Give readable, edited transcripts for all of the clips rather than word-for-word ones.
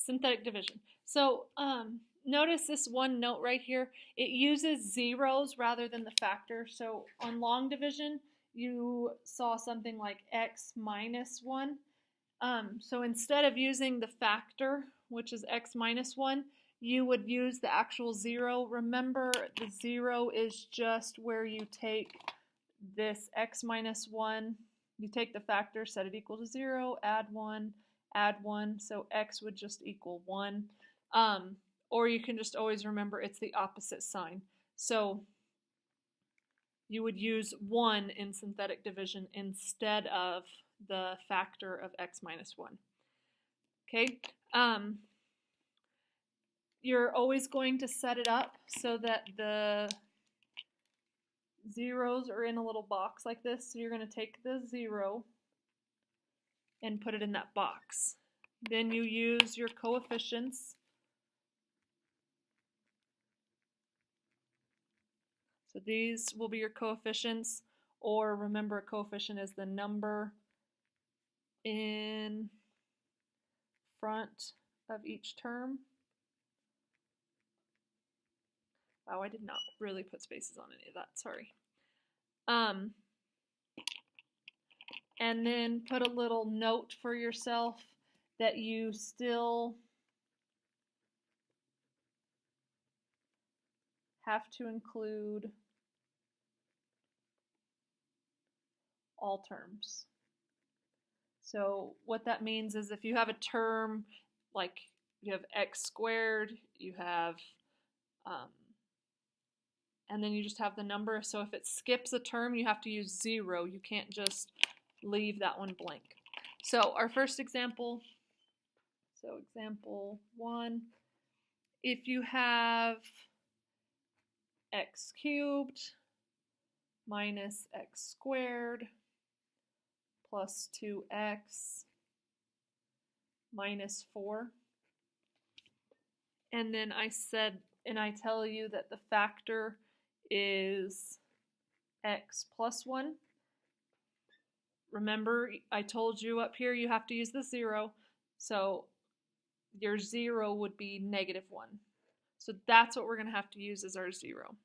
synthetic division. So notice this one note right here. It uses zeros rather than the factor. So on long division, you saw something like x minus 1. So instead of using the factor, which is x minus 1, you would use the actual 0. Remember, the 0 is just where you take this x minus 1, you take the factor, set it equal to 0, add 1, so x would just equal 1. Or you can just always remember it's the opposite sign. So you would use 1 in synthetic division instead of the factor of x minus 1. Okay? You're always going to set it up so that the zeros are in a little box like this. So you're going to take the 0 and put it in that box. Then you use your coefficients. So these will be your coefficients, or remember, a coefficient is the number in front of each term. Wow, I did not really put spaces on any of that, sorry. And then put a little note for yourself that you still have to include all terms. So what that means is if you have a term like you have x squared, you have, and then you just have the number. So if it skips a term, you have to use 0. You can't just leave that one blank. So our first example, so example 1, if you have x cubed minus x squared plus 2x minus 4, and then I tell you that the factor is x plus 1. Remember, I told you up here you have to use the 0, so your 0 would be negative 1. So that's what we're going to have to use as our 0.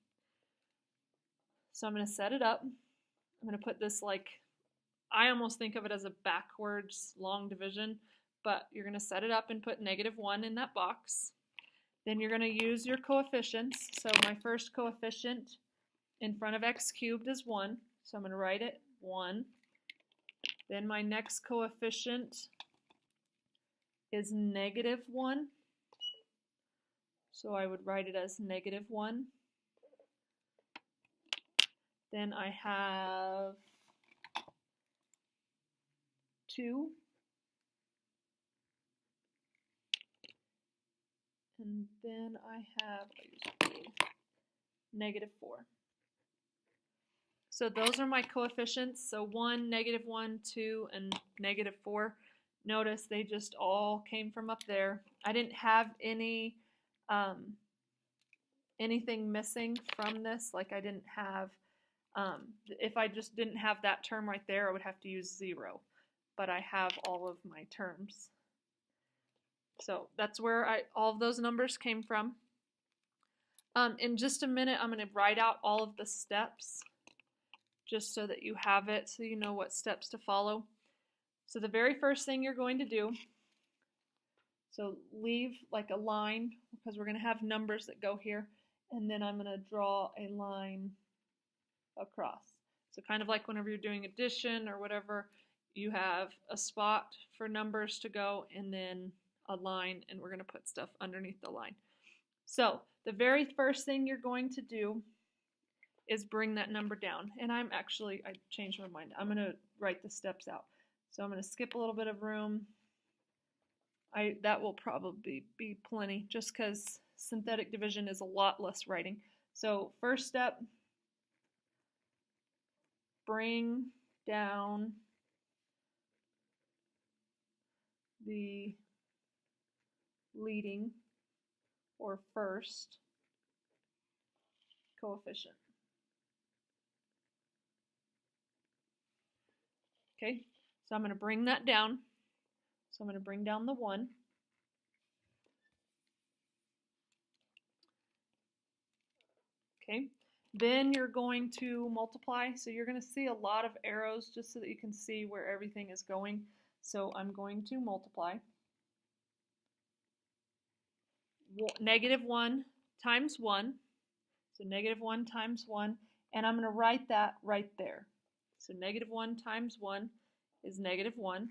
So I'm going to set it up. I'm going to put this like, I almost think of it as a backwards long division, but you're going to set it up and put negative 1 in that box. Then you're going to use your coefficients. So my first coefficient in front of x cubed is 1. So I'm going to write it 1. Then my next coefficient is negative 1. So I would write it as negative 1. Then I have 2. And then I have negative 4. So those are my coefficients. So 1, negative 1, 2, and negative 4. Notice they just all came from up there. I didn't have any anything missing from this. Like I didn't have, if I just didn't have that term right there, I would have to use 0. But I have all of my terms. So that's where all of those numbers came from. In just a minute, I'm going to write out all of the steps just so that you have it, so you know what steps to follow. So the very first thing you're going to do, so leave like a line, because we're going to have numbers that go here, and then I'm going to draw a line across. So kind of like whenever you're doing addition or whatever, you have a spot for numbers to go and then a line, and we're going to put stuff underneath the line. So the very first thing you're going to do is bring that number down. And I changed my mind. I'm going to write the steps out. So I'm going to skip a little bit of room. That will probably be plenty, just because synthetic division is a lot less writing. So first step, bring down the leading or first coefficient. Okay, so I'm going to bring that down. So I'm going to bring down the 1. Okay, then you're going to multiply. So you're going to see a lot of arrows just so that you can see where everything is going. So I'm going to multiply. -1 times 1. So -1 times 1. And I'm going to write that right there. So -1 times 1 is -1.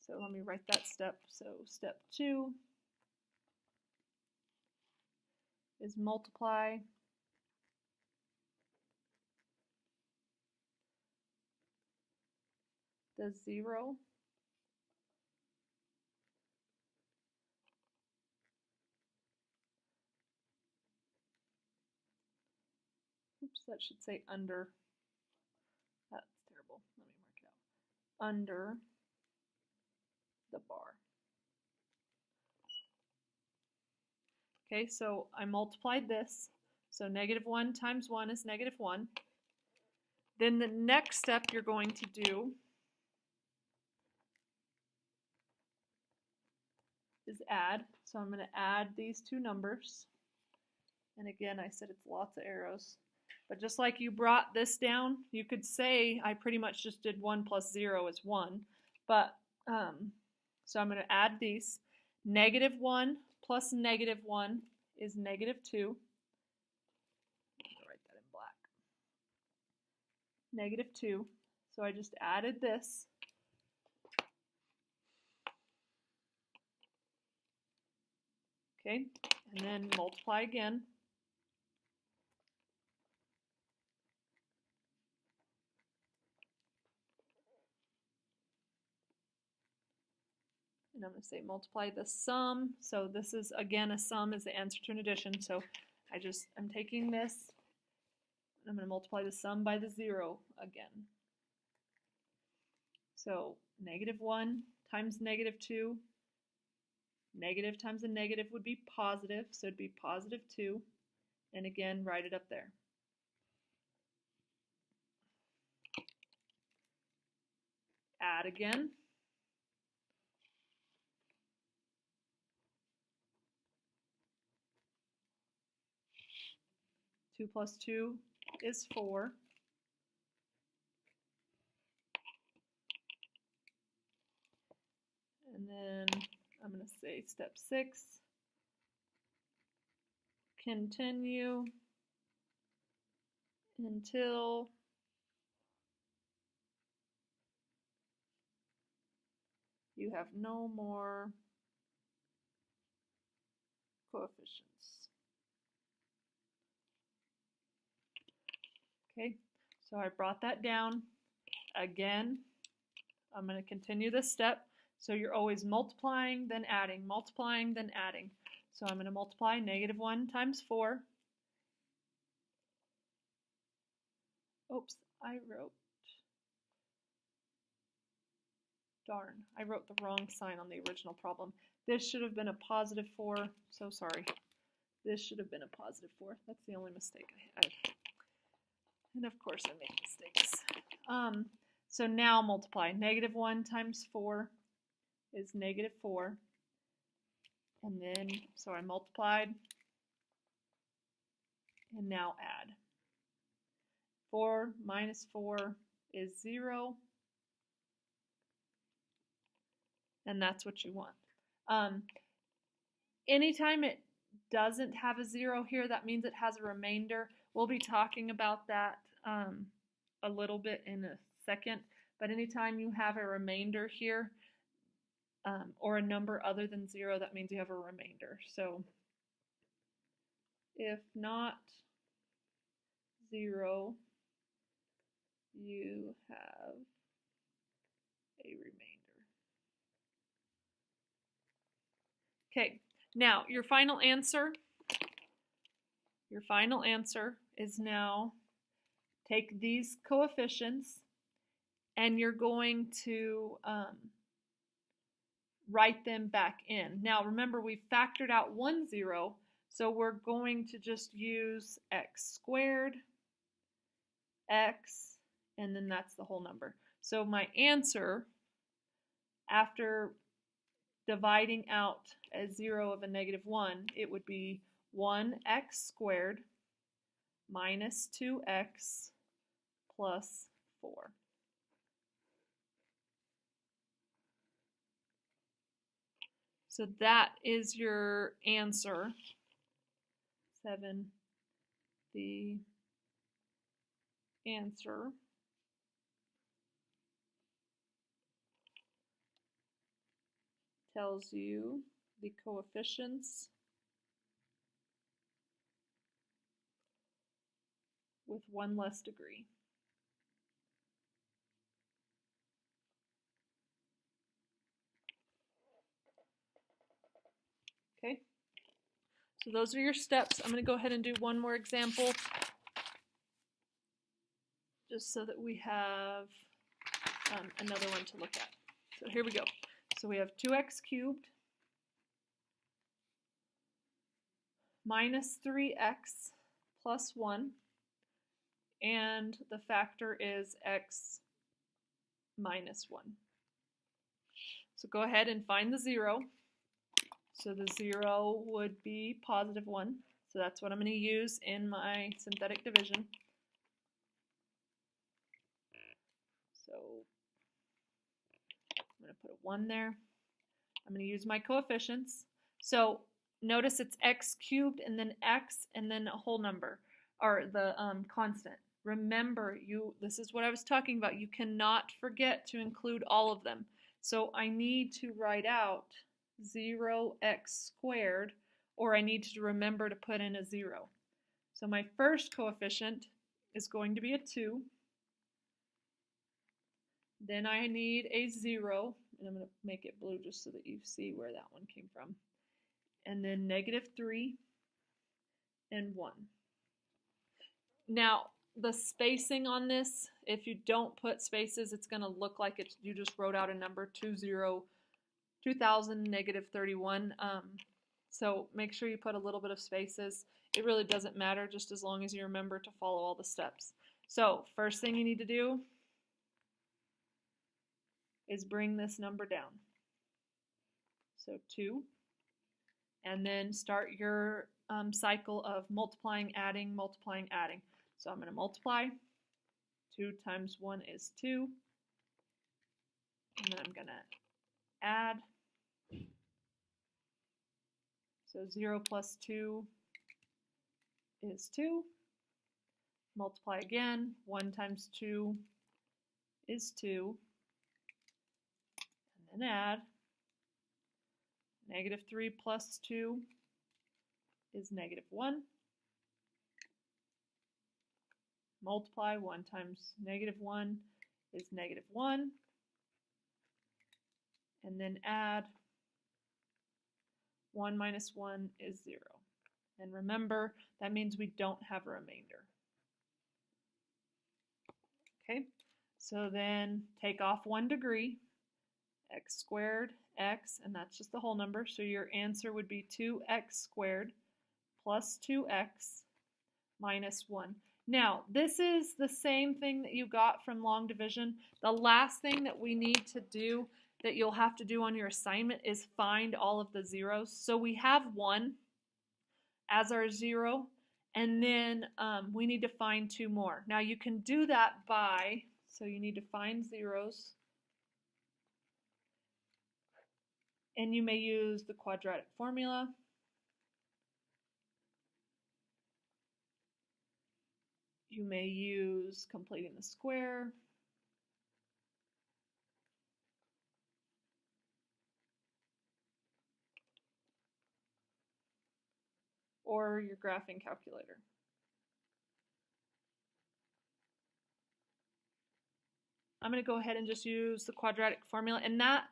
So let me write that step. So step 2 is multiply the 0 oops, that should say under. That's terrible. Let me mark it out. Under the bar. Okay, so I multiplied this. So -1 times 1 is -1. Then the next step you're going to do is add. So I'm going to add these two numbers. And again, I said it's lots of arrows. But just like you brought this down, you could say I pretty much just did 1 plus 0 is 1. But, so I'm going to add these. -1 plus -1 is -2. I'll write that in black. -2. So I just added this. Okay, and then multiply again. And I'm going to say multiply the sum. So this is, again, a sum is the answer to an addition. So I'm taking this, and I'm going to multiply the sum by the 0 again. So -1 times -2. Negative times a negative would be positive, so it'd be +2. And again, write it up there. Add again. Two plus 2 is 4. And then I'm going to say step 6. Continue until you have no more coefficients. Okay, so I brought that down. Again, I'm going to continue this step. So you're always multiplying, then adding, multiplying, then adding. So I'm going to multiply -1 times 4. Oops, darn, I wrote the wrong sign on the original problem. This should have been a +4, so sorry. This should have been a +4. That's the only mistake I had. And of course I make mistakes. So now multiply. -1 times 4 is -4. And then, so I multiplied. And now add. 4 minus 4 is 0. And that's what you want. Anytime it doesn't have a 0 here, that means it has a remainder. We'll be talking about that a little bit in a second. But anytime you have a remainder here, or a number other than 0, that means you have a remainder. So if not 0, you have a remainder. Okay, now your final answer is now take these coefficients and you're going to write them back in. Now remember, we factored out 1 0, so we're going to just use x squared, x, and then that's the whole number. So my answer after dividing out a 0 of a -1, it would be 1x squared minus 2x plus 4. So that is your answer. 7, the answer tells you the coefficients with one less degree. Okay, so those are your steps. I'm going to go ahead and do one more example just so that we have another one to look at. So here we go. So we have 2x cubed minus 3x plus 1, and the factor is x minus 1. So go ahead and find the 0. So the 0 would be positive 1. So that's what I'm going to use in my synthetic division. So I'm going to put a 1 there. I'm going to use my coefficients. So notice it's x cubed and then x and then a whole number, or the constant. Remember, this is what I was talking about. You cannot forget to include all of them. So I need to write out 0x squared, or I need to remember to put in a 0. So my first coefficient is going to be a 2. Then I need a 0, and I'm going to make it blue just so that you see where that one came from. And then -3 and 1. Now, the spacing on this, if you don't put spaces, it's going to look like you just wrote out a number, 2000 -31. So make sure you put a little bit of spaces. It really doesn't matter, just as long as you remember to follow all the steps. So first thing you need to do is bring this number down. So 2. And then start your cycle of multiplying, adding, multiplying, adding. So I'm going to multiply. 2 times 1 is 2. And then I'm going to add. So 0 plus 2 is 2. Multiply again. 1 times 2 is 2. And then add. -3 plus 2 is -1. Multiply. 1 times -1 is -1. And then add. 1 minus 1 is 0. And remember, that means we don't have a remainder. Okay, so then take off 1 degree, x squared, x, and that's just the whole number. So your answer would be 2x squared plus 2x minus 1. Now, this is the same thing that you got from long division. The last thing that we need to do, that you'll have to do on your assignment, is find all of the zeros. So we have 1 as our 0, and then we need to find 2 more. Now you can do that by, so you need to find zeros, and you may use the quadratic formula. You may use completing the square. Or your graphing calculator. I'm going to go ahead and just use the quadratic formula, and that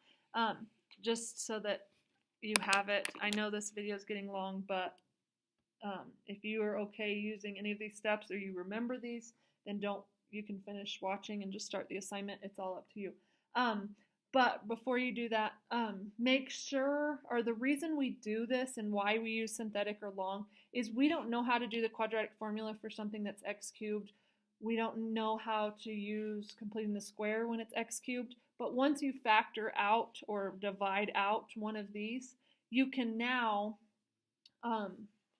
just so that you have it. I know this video is getting long, but if you are okay using any of these steps or you remember these, then you can finish watching and just start the assignment. It's all up to you. But before you do that, make sure, or the reason we do this and why we use synthetic or long is we don't know how to do the quadratic formula for something that's x cubed. We don't know how to use completing the square when it's x cubed, But once you factor out or divide out one of these, you can now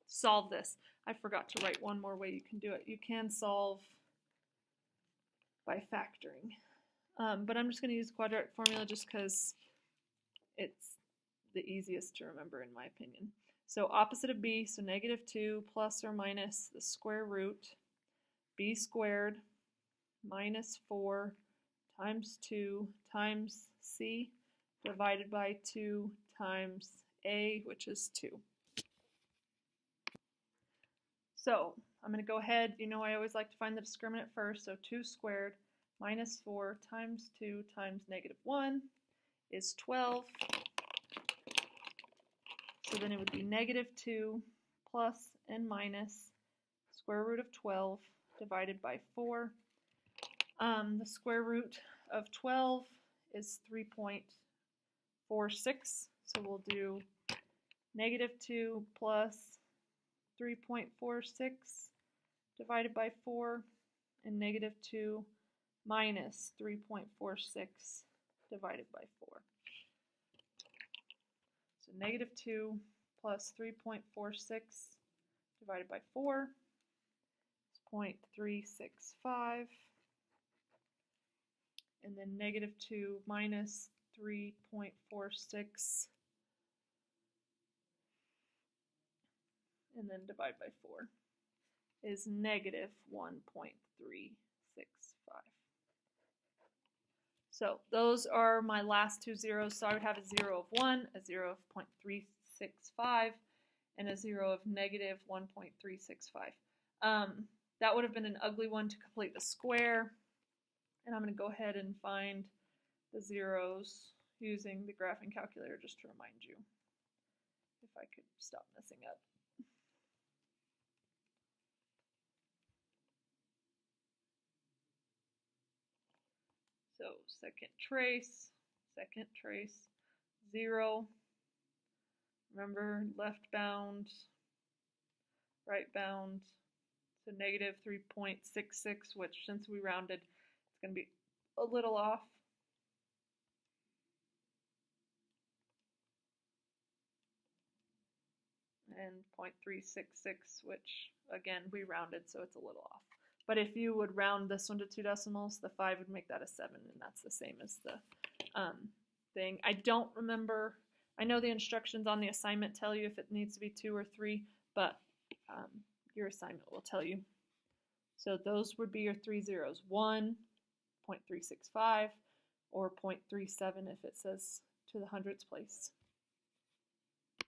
solve this. I forgot to write one more way you can do it. You can solve by factoring. But I'm just going to use the quadratic formula just because it's the easiest to remember in my opinion. So opposite of b, so -2 plus or minus the square root b squared minus 4 times 2 times c divided by 2 times a, which is 2. So I'm going to go ahead, you know I always like to find the discriminant first, so 2 squared minus 4 times 2 times -1 is 12. So then it would be -2 plus and minus square root of 12 divided by 4. The square root of 12 is 3.46, so we'll do -2 plus 3.46 divided by 4 and -2 minus 3.46 divided by 4. So -2 plus 3.46 divided by 4 is 0.365. And then -2 minus 3.46 and then divide by 4 is -1.365. So those are my last two zeros. So I would have a 0 of 1, a 0 of 0.365, and a 0 of -1.365. That would have been an ugly one to complete the square. And I'm going to go ahead and find the zeros using the graphing calculator just to remind you, if I could stop messing up. So second trace, 0. Remember, left bound, right bound, so -3.66, which since we rounded, it's going to be a little off. And 0.366, which again, we rounded, so it's a little off. But if you would round this one to 2 decimals, the 5 would make that a 7, and that's the same as the thing. I don't remember, I know the instructions on the assignment tell you if it needs to be 2 or 3, but your assignment will tell you. So those would be your 3 zeros, 1, 0.365, or 0.37 if it says to the hundredths place.